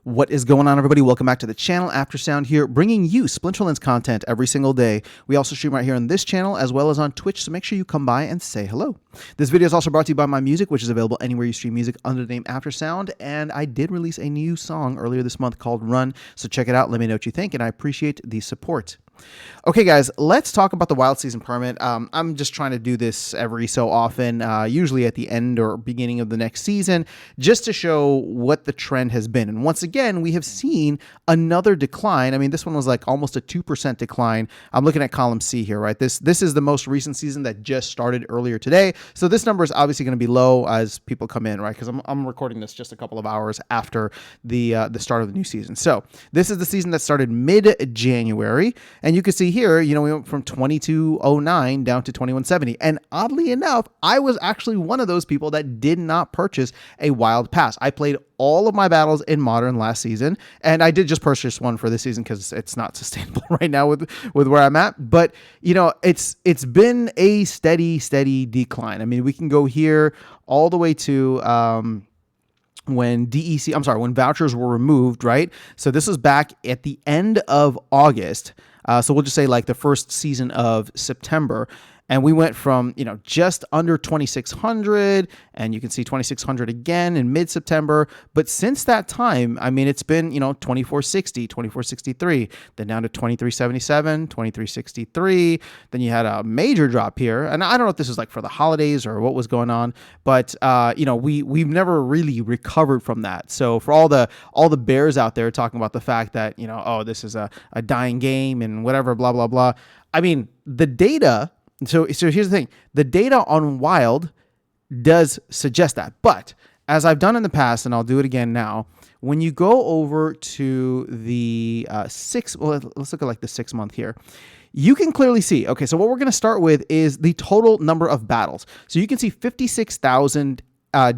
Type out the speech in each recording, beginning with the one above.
What is going on, everybody? Welcome back to the channel. Aftersound here, bringing you Splinterlands content every single day. We also stream right here on this channel as well as on Twitch, so make sure you come by and say hello. This video is also brought to you by my music, which is available anywhere you stream music under the name Aftersound, and I did release a new song earlier this month called Run, so check it out. Let me know what you think, and I appreciate the support. Okay, guys, let's talk about the wild season permit. I'm just trying to do this every so often, usually at the end or beginning of the next season, just to show what the trend has been. And once again, we have seen another decline. I mean, this one was like almost a 2% decline. I'm looking at column C here, right? This is the most recent season that just started earlier today. So this number is obviously going to be low as people come in, right? Because I'm recording this just a couple of hours after the start of the new season. So this is the season that started mid-January. And you can see here, we went from 2209 down to 2170. And oddly enough, I was actually one of those people that did not purchase a wild pass. I played all of my battles in Modern last season, and I did just purchase one for this season because it's not sustainable right now with where I'm at. But it's been a steady decline. I mean, we can go here all the way to when vouchers were removed, right? So this was back at the end of August. So we'll just say like the first season of September. And we went from, just under 2,600, and you can see 2,600 again in mid-September. But since that time, I mean, it's been, 2,460, 2,463, then down to 2,377, 2,363. Then you had a major drop here. And I don't know if this is like for the holidays or what was going on, but, we've never really recovered from that. So for all the bears out there talking about the fact that, this is a dying game and whatever, blah, blah, blah. I mean, the data... So here's the thing. The data on Wild does suggest that. But as I've done in the past, and I'll do it again now, when you go over to the let's look at like the 6 month here. You can clearly see, okay, so what we're going to start with is the total number of battles. So you can see 56,000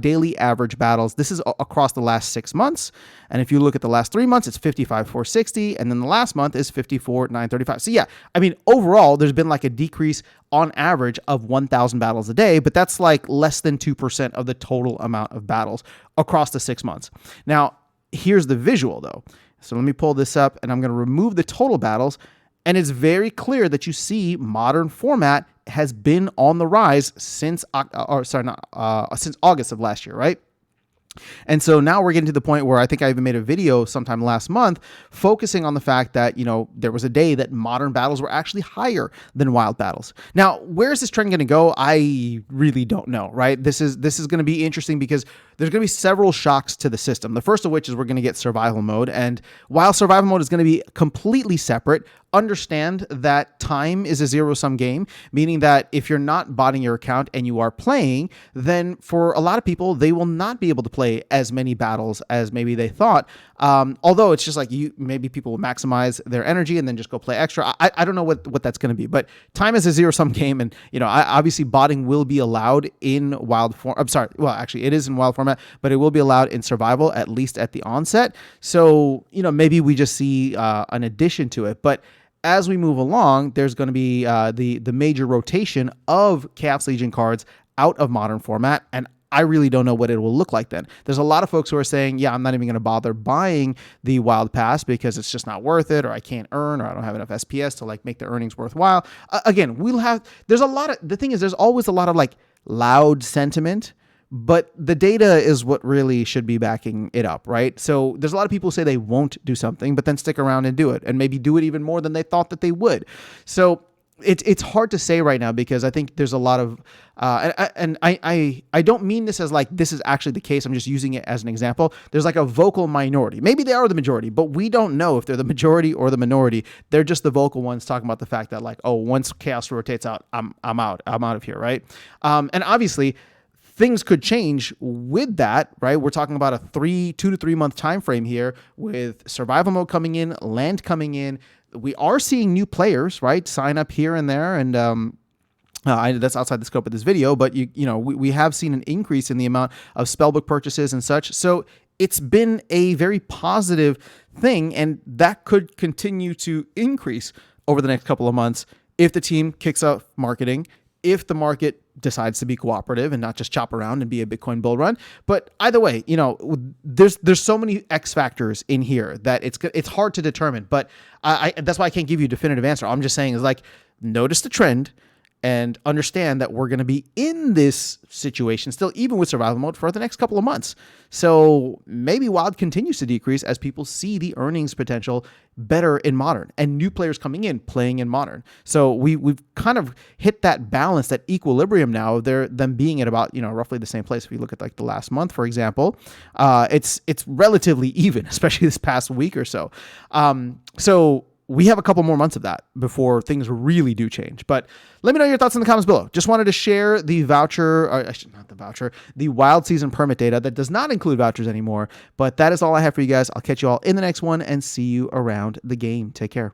daily average battles. This is across the last 6 months. And if you look at the last 3 months, it's 55,460. And then the last month is 54,935. So yeah, I mean, overall, there's been like a decrease on average of 1,000 battles a day, but that's like less than 2% of the total amount of battles across the 6 months. Now, here's the visual though. So let me pull this up and I'm going to remove the total battles. And it's very clear that you see Modern format has been on the rise since since August of last year, right? And so now we're getting to the point where I think I even made a video sometime last month focusing on the fact that, there was a day that Modern battles were actually higher than wild battles. Now, where is this trend going to go? I really don't know, right? This is going to be interesting because there's going to be several shocks to the system. The first of which is we're going to get survival mode. And while survival mode is going to be completely separate, understand that time is a zero-sum game, meaning that if you're not botting your account and you are playing, then for a lot of people, they will not be able to play as many battles as maybe they thought. Although it's just like maybe people will maximize their energy and then just go play extra. I don't know what that's going to be, but time is a zero-sum game. And, obviously botting will be allowed in wild form. I'm sorry. Well, actually it is in wild format, but it will be allowed in survival, at least at the onset. So, maybe we just see an addition to it, but as we move along, there's going to be the major rotation of Chaos Legion cards out of Modern format, and I really don't know what it will look like then. There's a lot of folks who are saying, yeah, I'm not even going to bother buying the Wild Pass because it's just not worth it, or I can't earn, or I don't have enough SPS to like make the earnings worthwhile. Again, the thing is, there's always a lot of like loud sentiment, but the data is what really should be backing it up, right? So there's a lot of people who say they won't do something, but then stick around and do it, and maybe do it even more than they thought that they would. So it's hard to say right now because I think there's a lot of, and I don't mean this as like this is actually the case. I'm just using it as an example. There's like a vocal minority. Maybe they are the majority, but we don't know if they're the majority or the minority. They're just the vocal ones talking about the fact that like, oh, once chaos rotates out, I'm out of here, right? And obviously, things could change with that, right? We're talking about a 2 to 3 month time frame here with survival mode coming in, land coming in. We are seeing new players, right, sign up here and there, and that's outside the scope of this video. But we have seen an increase in the amount of spellbook purchases and such. So it's been a very positive thing, and that could continue to increase over the next couple of months if the team kicks off marketing, if the market decides to be cooperative and not just chop around and be a Bitcoin bull run. But either way, there's so many X factors in here that it's hard to determine. But that's why I can't give you a definitive answer. All I'm just saying is like, notice the trend and understand that we're going to be in this situation still, even with survival mode, for the next couple of months. So maybe Wild continues to decrease as people see the earnings potential better in Modern and new players coming in playing in Modern. So we've kind of hit that balance, that equilibrium now of them being at about, roughly the same place. If you look at like the last month, for example, it's relatively even, especially this past week or so. So we have a couple more months of that before things really do change. But let me know your thoughts in the comments below. Just wanted to share the the Wild Season permit data that does not include vouchers anymore. But that is all I have for you guys. I'll catch you all in the next one and see you around the game. Take care.